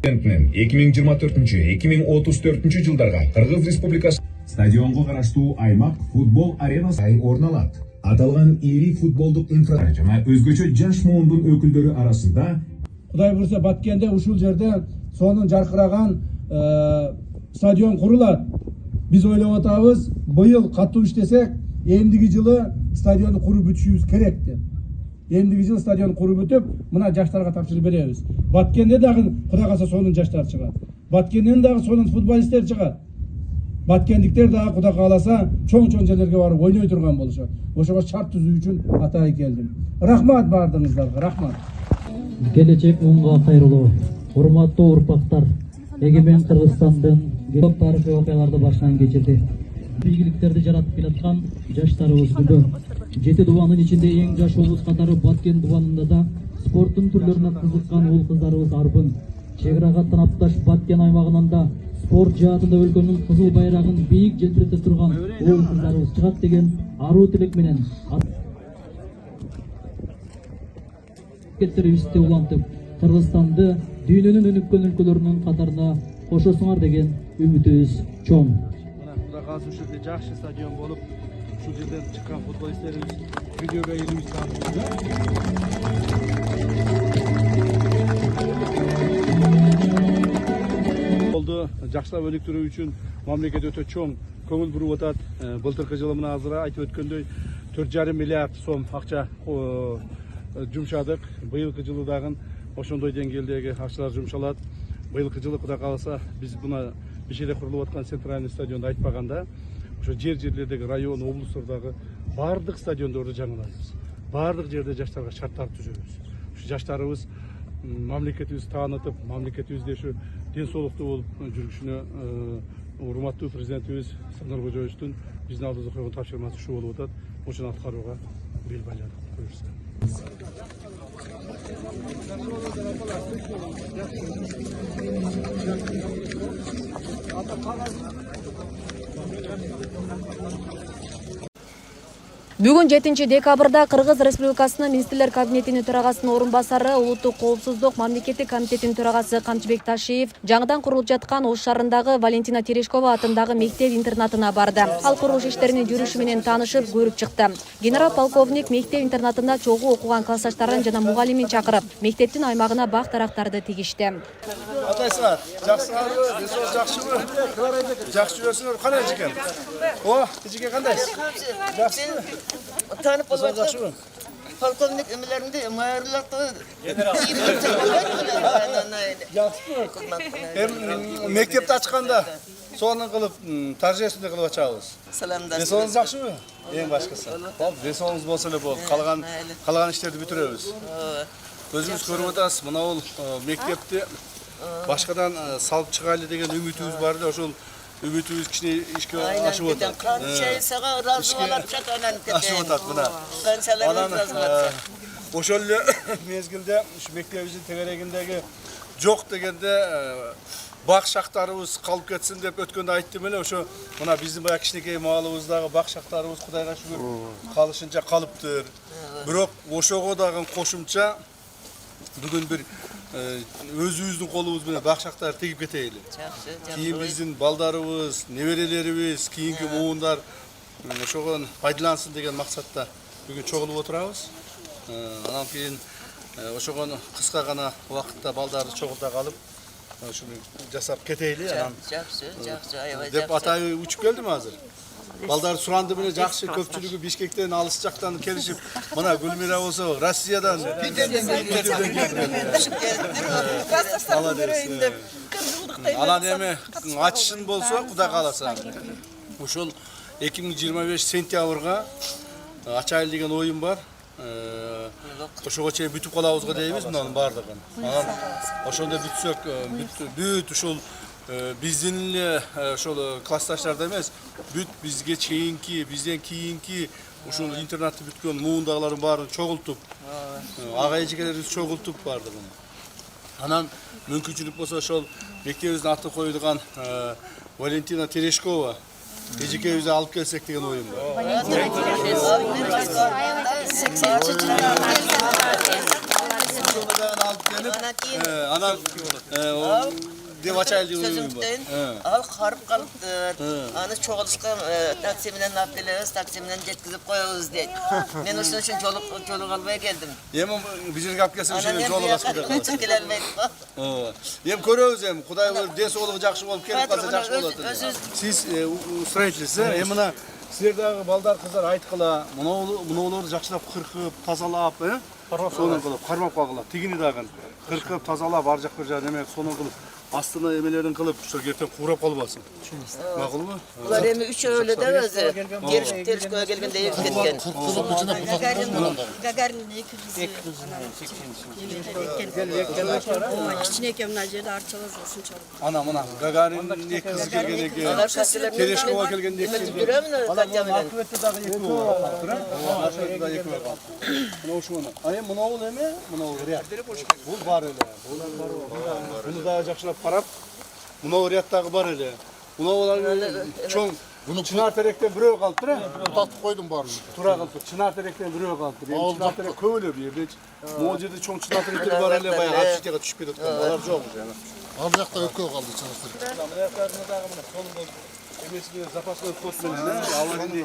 2024-2034 жылдарга Кыргыз Республикасы стадионго караштуу аймак футбол аренасы орун алат. Аталган ири футболдук инфраструктура жана өзгөчө жаш муундун өкүлдөрү арасында Кудай бурса Баткенде ушул жерде сонун жаркыраган стадион курулат. Биз ойлоп атабыз, быйыл катуу иштесек, эмдиги жылы стадионду куруп бүтүшүбүз керек деп. Эмдиги жылы стадион куруп бүтүп, мына жаштарга тапшырып беребиз. Баткенде дагы Кудай калса сонун жаштар чыгат. Баткенден дагы сонун футболисттер чыгат. Баткендиктер дагы Кудай кааласа чоң жерлерге барып ойной турган болушат. Ошого шарт түзүү үчүн атайын келдим. Рахмат бардыгыңыздарга, рахмат. Келечек муңга кайрылуу. Урматтуу урпактар, эгемен Кыргызстандын көп тарыхый окуяларды башынан кечирди. Ийгиликтерди жаратып келаткан жаштарыбыз күбө. 7 дубанын ичинде эң жаш облус катары Баткен дубанында да спорттун түрлөрүнө кызыккан уул кыздарыбыз арбын. Чек арага танапташ Баткен аймагынан да спорт жаатында өлкөнүн кызыл байрагын бийик желбирете турган уул кыздарыбыз чыгат деген аруу тилек менен кеттерибизди улантып, Кыргызстанды дүйнөнүн өнүккөн өлкөлөрүнүн катарына кошосуңар деген үмүтүбүз чоң. Кудай кааласа ушул жерде жакшы стадион болуп, ушул жерден чыккан футболисттерибиз видеого элибиз болду. Жакшылап өнүктүрүү үчүн мамлекет өтө чоң көңүл буруп атат. Былтыркы жылы мына азыр айтып өткөндөй 4,5 миллиард сом акча жумшадык. Быйылкы жылы дагы ошондой деңгээлдеги акчалар жумшалат. Быйылкы жылы Кудай кааласа биз мына бишеде курулуп аткан центральный стадионду айтпаганда, ошо жерлердеги район, облустардагы бардык стадиондорду жаңылайбыз. Бардык жерде жаштарга шарттар түзөбүз. Ушу жаштарыбыз мамлекетибизди таанытып, мамлекетибизде ушу ден соолуктуу болуп жүрүшүнө урматтуу президентибиз Садыр Кожоевичтин биздин алдыбызда койгон тапшырмасы ушул болуп атат. Ошону аткарууга бел байладык. Буюрса. Бүгүн 7 декабрда Кыргыз Республикасынын Министрлер кабинетинин төрагасынын орун басары, Улуттук коопсуздук мамлекеттик комитетинин төрагасы Камчыбек Ташиев жаңыдан курулуп жаткан Ош шаарындагы Валентина Терешкова атындагы мектеп-интернатына барды. Ал курулуш иштеринин жүрүшү менен таанышып, көрүп чыкты. Генерал-полковник мектеп-интернатында чогуу окуган классташтарын жана мугалимин чакырып, мектептин аймагына бак дарактарды тигишти. Атайсыңар, жакшысыңарбы? Десоңуз жакшыбы? Жакшы жүрөсүңөр, кандай эжекен? О, эжеке кандайсыз? Жакшыбы? Tanıp olacak. Polkovnik emirlerinde mayarlıkta Mektepte açkanda sonun kılıp tarjesinde kılıp açabız. Selamlar. Desonuz jakşыбы? En başkası. Desonuz bolsa эле болот. Калган иштерди бүтүрөбүз. Өзүбүз көрүп атабыз, мына бул мектепти башкадан салып чыгайлы деген үмүтүбүз бар эле, ошол үмүтүбүз кичине ишке ашып атат. Ашып атат мына. Ошол эле мезгилде ушу мектебибиздин тегерегиндеги жок дегенде бак шактарыбыз калып кетсин деп өткөндө айттым эле. Ошо мына биздин баягы кичинекей маалыбыздагы бак шактарыбыз Кудайга шүгүр калышынча калыптыр. Бирок ошого дагы кошумча бүгүн бир өзүбүздүн колубуз менен бакшактар тегип кетейли. Кийин биздин балдарыбыз, неберелерибиз, кийинки муундар ошого пайдалансын деген максатта бүгүн чогулуп отурабыз. Анан кийин ошого кыска гана убакытта балдарды чогулта калып, ушуну жасап кетейли. Анан деп атайы учуп келдим азыр. Балдар суранды менен жакшы, көпчүлүгү Бишкектен, алыс жактан келишип, мына Гүлмира болсо Россиядан анан эми ачышын болсо Кудай кааласа ушул 2025 сентябрга ачайын деген оюм бар. Ошого чейин бүтүп калабызга дейбиз мунун бардыгын. Анан ошондо бүтсөк, бүт ушул биздин эле ошол классташтарда эмес, бүт бизге чейинки, бизден кийинки ушул интернатты бүткөн муундагылардын баарын чогултуп, ага эжекелерибиз чогултуп бардыгын. Анан мүмкүнчүлүк болсо ошол мектебибиздин аты коюлган Валентина Терешкова эжекебизди алып келсек деген оюм бар. Ошону дагы алып келип, Анан кийин анан деп ачайлы деп ойлойм. сөзүктөн ал карып калыптыр. Аны чогулушка такси менен алып келебиз, такси менен жеткизип коебуз дейт. Мен ошон үчүн жолук албай келдим. Эми бизерге алып келсе ошо жолу басып Чыгып келе албайт го. Эми көрөбүз эми Кудай ырып ден соолугу жакшы болуп келип калса жакшы болот. Сиз устроительсиз, эми мына силер дагы балдар кыздар айткыла, мунуларды жакшылап кыркып, тазалап, сонун кылып кармап калгыла. Тигини дагы кыркып, тазалап, ар жак бир жак неме сонун кылып, астына эмелерин кылып, ошо эртең куурап калбасын. Макулбу? Булар эми үчөө эле да өзү теришкөгө келгенде эрип кеткен. Гагарин 200 кичинекей мына жерде арчабыз ушунчалык. Ана мына Гагарин 2 кыз келген экен. Терешкова келген 2 кыз. Жүрөмүн Катя менен. Акыбетте дагы 2 болуп калыптыр, Акыбетте дагы 2 болуп калыптыр. Мына ушуну. Эми мынау эме? Мынау ряд. Бул бар эле. Буну дагы жакшылап карап, мынау ряддагы бар эле. Мынаулар чоң Чынар теректен бирөө калыптыр, Татып койдум барын. Туура калыптыр. Чынар теректен бирөө калыптыр. Эми чынар терек көп эле бу жерде. Могул жерде чоң чынар теректер бар эле, баягы арчитега түшүп кетип аткан. Алар жок уже. Ал жакта өкөө калды чынакты. Мына жактарына дагы мына колунда эмесине запасной вход менен, аларды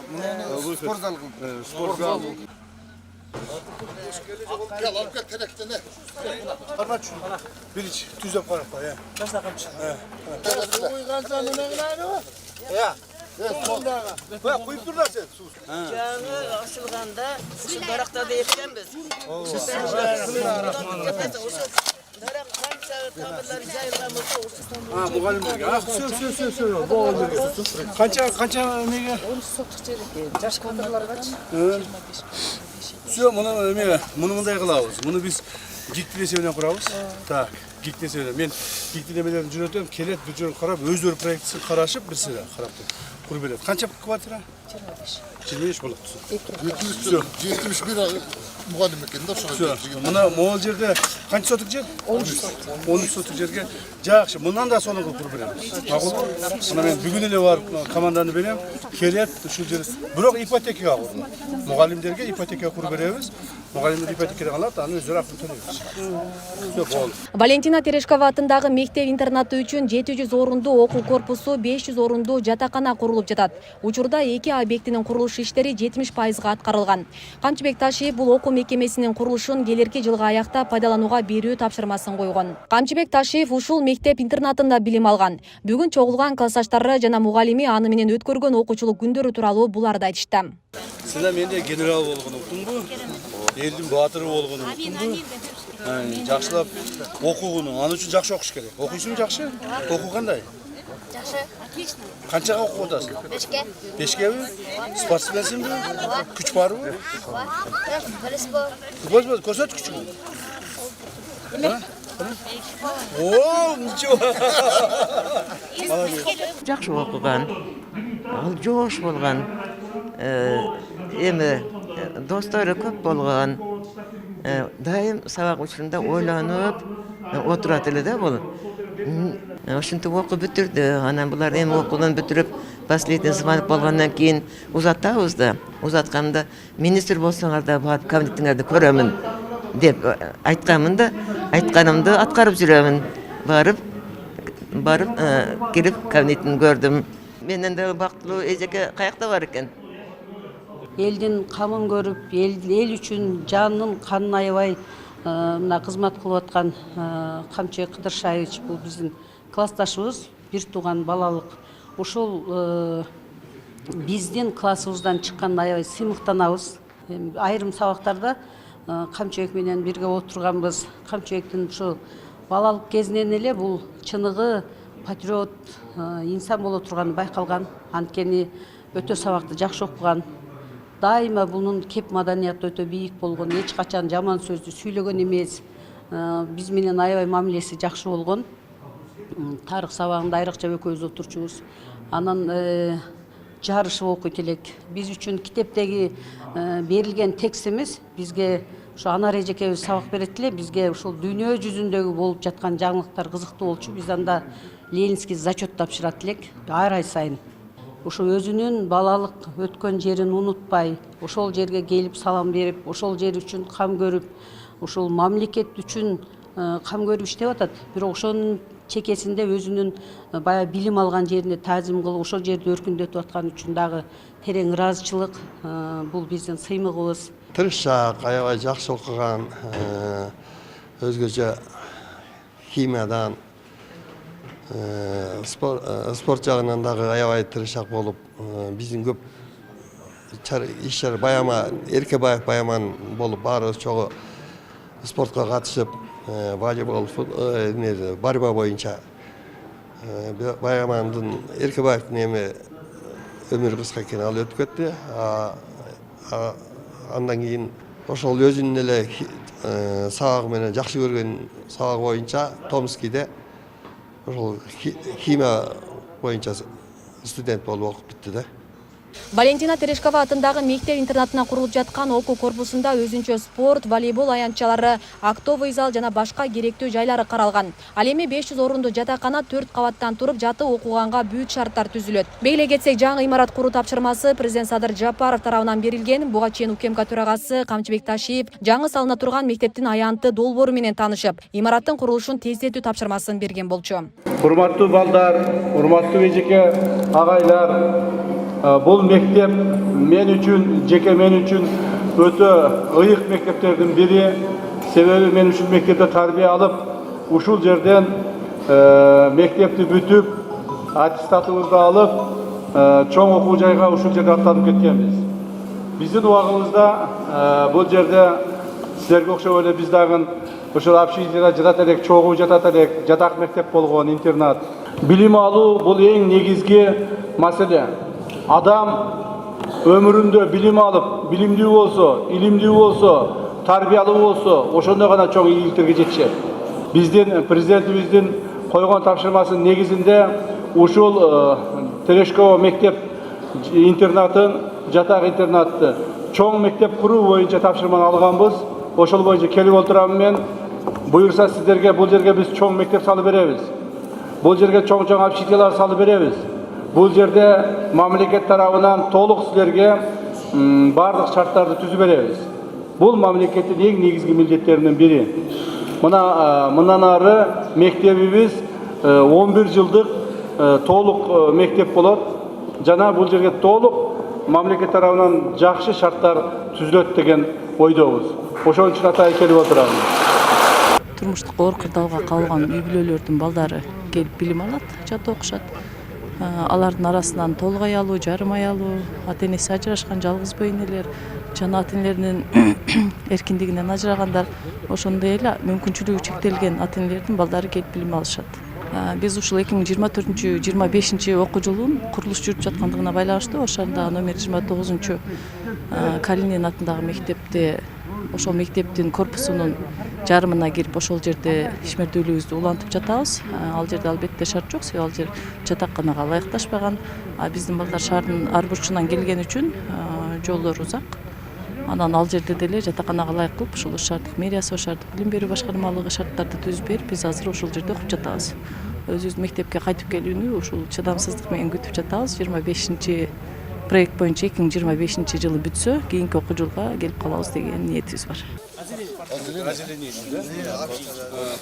спортзал кылып. Спортзал. Алып кел теректени. Кармач. Бирич түзөп карап кой, Жасакамчы. Уйган жанына гынабы? Куюп тур да сен суу. Жаңы ашылганда ушу дарактарды эккенбиз. Дарак канча табырлар жайылган болсо ушу Мугалимдерге. Сөө. Канча эмеге? 13 соттук жер экен. Жаш кадрларгачы. Сөө, муну мындай кылабыз. Муну биз гектар эсебинен курабыз. Так, гектар эсебинен. Мен гектар эмелерин жүрөтөм, келет бир жөн карап, өздөрү проектисин карашып, бир сыйра карап куруп берет. Канча квартира? 25 болот. 71 мугалим экен да ошого. Мына могул жерде канча сотук жер? 13 сотук жерге жакшы. Мындан да сонун кылып беребиз. Макулбу? Мына мен бүгүн эле барып команданы берем. Келет ушул жер. Бирок ипотекага курулат. Мугалимдерге ипотека куруп беребиз. Мугалимдер ипотекадан алат, аны өздөрү акча төлөйбүз. Всё болду. Валентина Терешкова атындагы мектеп-интернаты үчүн 700 орундуу окуу корпусу, 500 орундуу жатакана курулуп жатат. Учурда 2 объектинин курулуш иштери 70%га аткарылган. Камчыбек Ташиев бул окуу мекемесинин курулушун келерки жылга аякта пайдаланууга берүү тапшырмасын койгон. Камчыбек Ташиев ушул мектеп-интернатында билим алган. Бүгүн чогулган классташтары жана мугалими аны менен өткөргөн окуучулук күндөрү тууралуу буларды айтышты. Сизде менде генерал болгон уктуңбу? Элдин баатыры болгон уктуңбу? Жакшылап окугуну, аны үчүн жакшы окуш керек. Окуйсуң жакшы? Окуу кандай? Жакшы, отлично. Канчага окуп атасың? 5ке. 5кеби? Спортсменсиңби? Күч барбы? Футбол. Көрсөт күчүңдү. О, ничего. жакшы окуган. Ал жош болгон. Эми достору көп болгон. Дайым сабак учурунда ойлонуп отурат эле да бул. Ошентип окуп бүтүрдү. Анан булар эми окуудан бүтүрүп, последний звонок болгондон кийин узатабыз да. Узатканда министр болсоңар да барып кабинетиңерди көрөмүн деп айтканымды аткарып жүрөмүн. Барып кирип кабинетин көрдүм. Менен да бактылуу эжеке каякта бар экен. Элдин камын көрүп, эл үчүн жанын канын аябай мына кызмат кылып аткан Камчыбек Кыдыршаевич бул биздин классташыбыз, бир тууган балалык. Ушул биздин классыбыздан чыккан аябай сыймыктанабыз. Айрым сабактарда Камчыбек менен бирге отурганбыз. Камчыбектин ушул балалык кезинен эле бул чыныгы патриот инсан боло турганы байкалган. Анткени өтө сабакты жакшы окуган. Дайыма bunun кеп маданияты өтө бийик болгон, эч качан жаман сөздү сүйлөгөн эмес. Биз менен аябай мамилеси жакшы болгон. Тарых сабагында айрыкча экөөбүз отурчубуз. Анан жарышып окуйт элек. Биз үчүн китептеги берилген текстimiz бизге ошо Анар эжекебиз сабак берет эле, бизге ушул дүйнө жүзүндөгү болуп жаткан жаңылыктар кызыктуу болчу. Биз анда Ленинский зачет тапшырат элек ар ай сайын. ошо өзүнүн балалык өткөн жерин унутпай, ошол жерге келип салам берип, ошол жер үчүн кам көрүп, ошол мамлекет үчүн кам көрүп иштеп атат. Бирок ошонун чекесинде өзүнүн баягы билим алган жерине таазим кылып, ошол жерди өркүндөтүп аткан үчүн дагы терең ыраазычылык. Бул биздин сыймыгыбыз. Тырышчаак, аябай жакшы окуган, өзгөчө химиядан, спорт жагынан дагы аябай тырышчаак болуп, биздин көп иш-чара Эркебаев Баяман болуп баарыбыз чогуу спортко катышып, волейбол, борьба боюнча Баямандын Эркебаевдин өмүрү кыска экен, ал өтүп кетти. Андан кийин ошол өзүнүн эле сабагы менен жакшы көргөн сабагы боюнча Томскийде ошол химия боюнча студент болуп окуп бүттү да. Валентина Терешкова атындагы мектеп интернатына курулуп жаткан окуу корпусунда өзүнчө спорт, волейбол аянтчалары, актовый зал жана башка керектүү жайлары каралган. Ал эми 500 орундуу жатакана 4 кабаттан туруп жатып окуганга бүт шарттар түзүлөт. Белгилей кетсек, жаңы имарат куруу тапшырмасы президент Садыр Жапаров тарабынан берилген. Буга чейин УКМК төрагасы Камчыбек Ташиев жаңы салына турган мектептин аянты долбоору менен таанышып, имараттын курулушун тездетүү тапшырмасын берген болчу. Урматтуу балдар, урматтуу эжеке агайлар, бул мектеп мен үчүн, жеке мен үчүн өтө ыйык мектептердин бири. Себеби мен ушул мектепте тарбия алып, ушул жерден мектепти бүтүп, аттестатыбызды алып, чоң окуу жайга ушул жерде аттанып кеткенбиз. Биздин убагыбызда бул жерде силерге окшоп эле биз дагы ошол общежитияда жатат элек, чогуу жатат элек, жатак мектеп болгон, интернат. Билим алуу бул эң негизги маселе. Адам өмүрүндө билим алып, билимдүү болсо, илимдүү болсо, тарбиялуу болсо, ошондо гана чоң ийгиликтерге жетишет. Биздин президентибиздин койгон тапшырмасынын негизинде ушул Терешкова мектеп интернатын, жатак интернатты чоң мектеп куруу боюнча тапшырманы алганбыз. Ошол боюнча келип отурам мен. Буюрса сиздерге бул жерге биз чоң мектеп салып беребиз. Бул жерге чоң общежитиялар салып беребиз. Бул жерде мамлекет тарабынан толук силерге бардык шарттарды түзүп беребиз. Бул мамлекеттин эң негизги милдеттеринин бири. Мындан ары мектебибиз 11 жылдык толук мектеп болот. Жана бул жерге толук мамлекет тарабынан жакшы шарттар түзүлөт деген ойдобуз. Ошон үчүн атайын келип отурам. Турмуштук оор кырдаалга кабылган үй бүлөлөрдүн балдары келип билим алат, жат окушат. Алардын арасынан толук аялуу, жарым аялуу, ата-энеси ажырашкан жалгыз бой энелер, жана ата-энелеринин эркиндигинен ажырагандар, ошондой эле мүмкүнчүлүгү чектелген ата-энелердин балдары келип билим алышат. Биз ушул 2024-25 окуу жылунун курулуш жүрүп жаткандыгына байланыштуу ошондо номер 29 Калинин атындагы мектепте, ошол мектептин корпусунун жарымына кирип ошол жерде ишмердүүлүгүбүздү улантып жатабыз. Ал жерде албетте шарт жок, себеби ал жер жатаканага ылайыкташпаган. Биздин балдар шаардын ар бурчунан келген үчүн жолдор узак. Анан ал жерде деле жатаканага ылайык кылып, ушул шаардык мэриясы, шаардык билим берүү башкармалыгы шарттарды түзүп берип, биз азыр ошол жерде окуп жатабыз. Өзүбүздүн мектепке кайтып келүүнү ушул чыдамсыздык менен күтүп жатабыз. 25 проект боюнча 2025 жылы бүтсө, кийинки окуу жылга келип калабыз деген ниетибиз бар.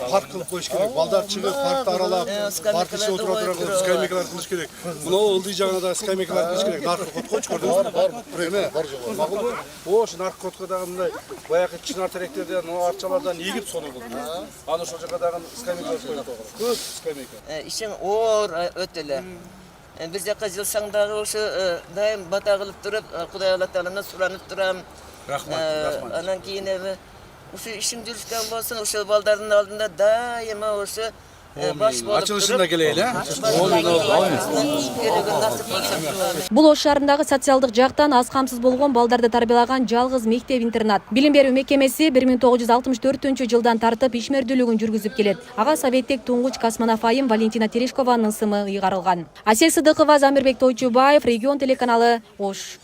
Парк кылып коюш керек. Балдар чыгып, паркты аралап, парк ичине отуруп скамейкалар кылыш керек. Мына ылдый жагына да скамейкалар кылыш керек. Наркы коткойчу көрдүңүзбү? Бар жок. Макулбу? Ошо наркы котко дагы мындай баягы чынар теректерден, арчалардан эгип сону кылды. Аны ошол жака дагы скамейка коюп койгон. Көп скамейка. Ишин оор өтө эле. Бир жака жылсаң дагы ошо дайым бата кылып туруп, Кудай Алла Тааладан суранып турам. Рахмат. Анан кийин ошо ишим жүрүшкөн болсун, ошол балдардын алдында дайыма ошо баш болуп ачылышында келели, Бул Ош шаарындагы социалдык жактан аз камсыз болгон балдарды тарбиялаган жалгыз мектеп-интернат. Билим берүү мекемеси 1964 жылдан тартып ишмердүүлүгүн жүргүзүп келет. Ага советтик туңгуч космонавт айым Валентина Терешкованын ысымы ыйгарылган. Асел Сыдыкова, Замирбек Тойчубаев, Регион телеканалы, Ош.